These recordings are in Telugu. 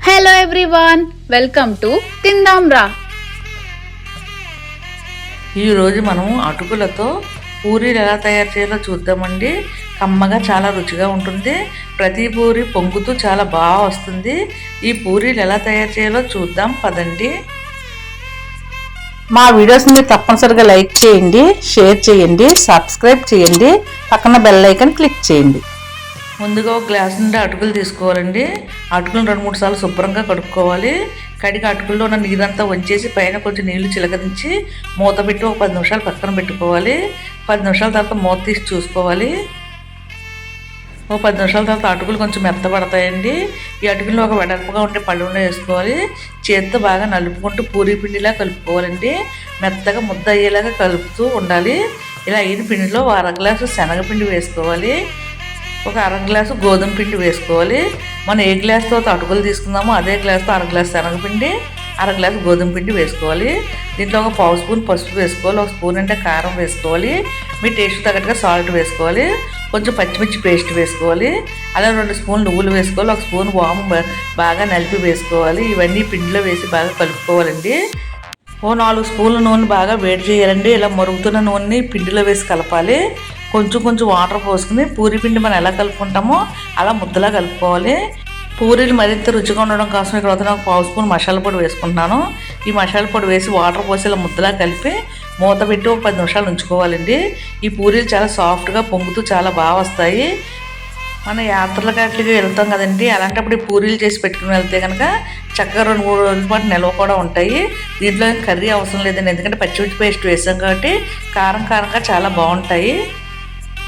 Hello everyone, welcome to Tindamra. ఈరోజు మనం అటుకులతో పూరీలు ఎలా తయారు చేయాలో చూద్దామండి. కమ్మగా చాలా రుచిగా ఉంటుంది. ప్రతి పూరి పొంగుతూ చాలా బాగా వస్తుంది. ఈ పూరీలు ఎలా తయారు చేయాలో చూద్దాం పదండి. మా వీడియోస్ని మీరు తప్పనిసరిగా లైక్ చేయండి, షేర్ చేయండి, సబ్స్క్రైబ్ చేయండి, పక్కన బెల్ ఐకాన్ క్లిక్ చేయండి. ముందుగా ఒక గ్లాస్ నుండి అటుకులు తీసుకోవాలండి. అటుకులను 2-3 సార్లు శుభ్రంగా కడుక్కోవాలి. కడిగి అటుకుల్లో ఉన్న నీరంతా వంచేసి పైన కొంచెం నీళ్లు చిలకరించి మూత పెట్టి ఒక 10 నిమిషాలు పక్కన పెట్టుకోవాలి. 10 నిమిషాల తర్వాత మూత తీసి చూసుకోవాలి. ఒక 10 నిమిషాల తర్వాత అటుకులు కొంచెం మెత్తబడతాయండి. ఈ అటుకుల్లో ఒక వెడల్పుగా ఉండే పళ్ళుండ వేసుకోవాలి. చేతితో బాగా నలుపుకుంటూ పూరీ పిండిలా కలుపుకోవాలండి. మెత్తగా ముద్ద అయ్యేలాగా కలుపుతూ ఉండాలి. ఇలా అయిన పిండిలో 1/2 గ్లాసు శనగపిండి వేసుకోవాలి. ఒక 1/2 గ్లాసు గోధుమ పిండి వేసుకోవాలి. మనం ఏ గ్లాస్తో అటుకులు తీసుకుందామో అదే గ్లాస్తో 1/2 గ్లాసు శనగపిండి, 1/2 గ్లాసు గోధుమ పిండి వేసుకోవాలి. దీంట్లో ఒక 1/2 స్పూన్ పసుపు వేసుకోవాలి. 1 స్పూన్ అంటే కారం వేసుకోవాలి. మీ టేస్ట్ తగ్గట్టుగా సాల్ట్ వేసుకోవాలి. కొంచెం పచ్చిమిర్చి పేస్ట్ వేసుకోవాలి. అలా 2 స్పూన్లు నువ్వులు వేసుకోవాలి. 1 స్పూన్ వాము బాగా నలిపి వేసుకోవాలి. ఇవన్నీ పిండిలో వేసి బాగా కలుపుకోవాలండి. 4 స్పూన్ల నూనె బాగా వేడి చేయాలండి. ఇలా మరుగుతున్న నూనెని పిండిలో వేసి కలపాలి. కొంచెం వాటర్ పోసుకుని పూరీ పిండి మనం ఎలా కలుపుకుంటామో అలా ముద్దలా కలుపుకోవాలి. పూరీలు మరింత రుచిగా ఉండడం కోసం ఇక్కడ ఒక 1/2 స్పూన్ మసాలా పొడి వేసుకుంటున్నాను. ఈ మసాలా పొడి వేసి వాటర్ పోసి ఇలా ముద్దలా కలిపి మూత పెట్టి ఒక 10 నిమిషాలు ఉంచుకోవాలండి. ఈ పూరీలు చాలా సాఫ్ట్గా పొంగుతూ చాలా బాగా వస్తాయి. మనం యాత్రల గట్లకి వెళ్తాం కదండి, అలాంటప్పుడు ఈ పూరీలు చేసి పెట్టుకుని వెళ్తే కనుక చక్కగా 2-3 రోజుల పాటు నిల్వ కూడా ఉంటాయి. దీంట్లో కర్రీ అవసరం లేదండి, ఎందుకంటే పచ్చిమిర్చి పేస్ట్ వేసాం కాబట్టి కారంగా చాలా బాగుంటాయి.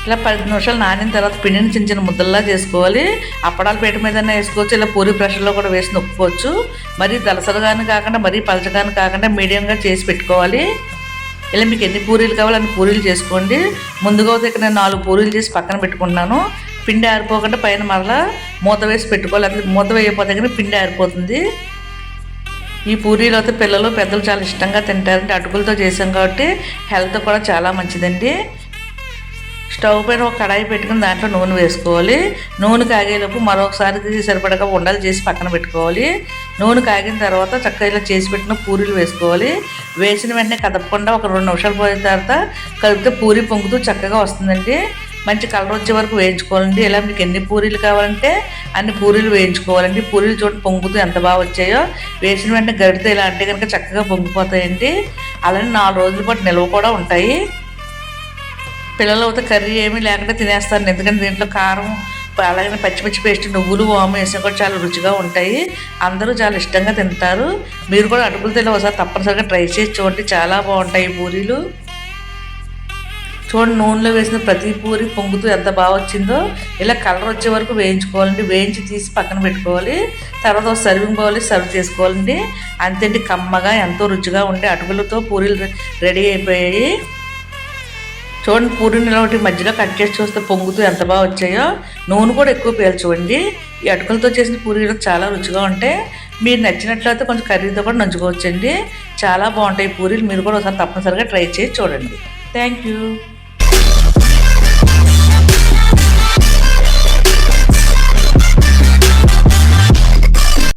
ఇలా 10 నిమిషాలు నానిన తర్వాత పిండిని చిన్న ముద్దల్లా చేసుకోవాలి. అప్పడాల పీట మీదనే వేసుకోవచ్చు, ఇలా పూరీ ప్రెషర్లో కూడా వేసి నొప్పుకోవచ్చు. మరీ దలసలుగాని కాకుండా మరీ పలచగాని కాకుండా మీడియంగా చేసి పెట్టుకోవాలి. ఇలా మీకు ఎన్ని పూరీలు కావాలో అన్ని పూరీలు చేసుకోండి. ముందుగా ఇక్కడ నేను 4 పూరీలు చేసి పక్కన పెట్టుకుంటున్నాను. పిండి ఆరిపోకుండా పైన మరలా మూత వేసి పెట్టుకోవాలి. అది మూత వేయకపోతే కానీ పిండి ఆరిపోతుంది. ఈ పూరీలు అయితే పిల్లలు పెద్దలు చాలా ఇష్టంగా తింటారంటే అటుకులతో చేసాం కాబట్టి హెల్త్ కూడా చాలా మంచిదండి. స్టవ్ పైన ఒక కడాయి పెట్టుకుని దాంట్లో నూనె వేసుకోవాలి. నూనె కాగేలోపు మరొకసారి సరిపడగా ఉండలు చేసి పక్కన పెట్టుకోవాలి. నూనె కాగిన తర్వాత చక్కగా ఇలా చేసి పెట్టిన పూరీలు వేసుకోవాలి. వేసిన వెంటనే కదపకుండా ఒక 2 నిమిషాలు పోయిన తర్వాత కలిపితే పూరీ పొంగుతూ చక్కగా వస్తుందండి. మంచి కలర్ వచ్చే వరకు వేయించుకోవాలండి. ఇలా మీకు ఎన్ని పూరీలు కావాలంటే అన్ని పూరీలు వేయించుకోవాలండి. పూరీలు చూడండి పొంగుతూ ఎంత బాగా వచ్చాయో. వేసిన వెంటనే గడితే ఇలా అంటే కనుక చక్కగా పొంగిపోతాయండి. అలానే 4 రోజుల పాటు నిల్వ కూడా ఉంటాయి. పిల్లలు అయితే కర్రీ ఏమీ లేకుండా తినేస్తారు, ఎందుకంటే దీంట్లో కారం అలాగే పచ్చిమిర్చి పేస్ట్ నువ్వులు వాము వేసినా కూడా చాలా రుచిగా ఉంటాయి. అందరూ చాలా ఇష్టంగా తింటారు. మీరు కూడా అటుకులు తిని ఒకసారి తప్పనిసరిగా ట్రై చేసి చూడండి, చాలా బాగుంటాయి ఈ పూరీలు. చూడండి నూనెలో వేసిన ప్రతి పూరి పొంగుతూ ఎంత బాగా వచ్చిందో. ఇలా కలర్ వచ్చే వరకు వేయించుకోవాలండి. వేయించి తీసి పక్కన పెట్టుకోవాలి. తర్వాత ఒక సర్వింగ్ బౌల్ సర్వ్ చేసుకోవాలండి. అంతేంటి, కమ్మగా ఎంతో రుచిగా ఉండే అటుకులతో పూరీలు రెడీ అయిపోయాయి. చూడండి పూరీని ఒకటి మధ్యలో కట్ చేసి చూస్తే పొంగుతూ ఎంత బాగా వచ్చాయో. నూనె కూడా ఎక్కువ పీల్చుకోండి. ఈ అటుకులతో చేసిన పూరీలు చాలా రుచిగా ఉంటాయి. మీరు నచ్చినట్లయితే కొంచెం కర్రీతో కూడా నంచుకోవచ్చండి. చాలా బాగుంటాయి పూరీలు. మీరు కూడా ఒకసారి తప్పనిసరిగా ట్రై చేసి చూడండి. Thank you.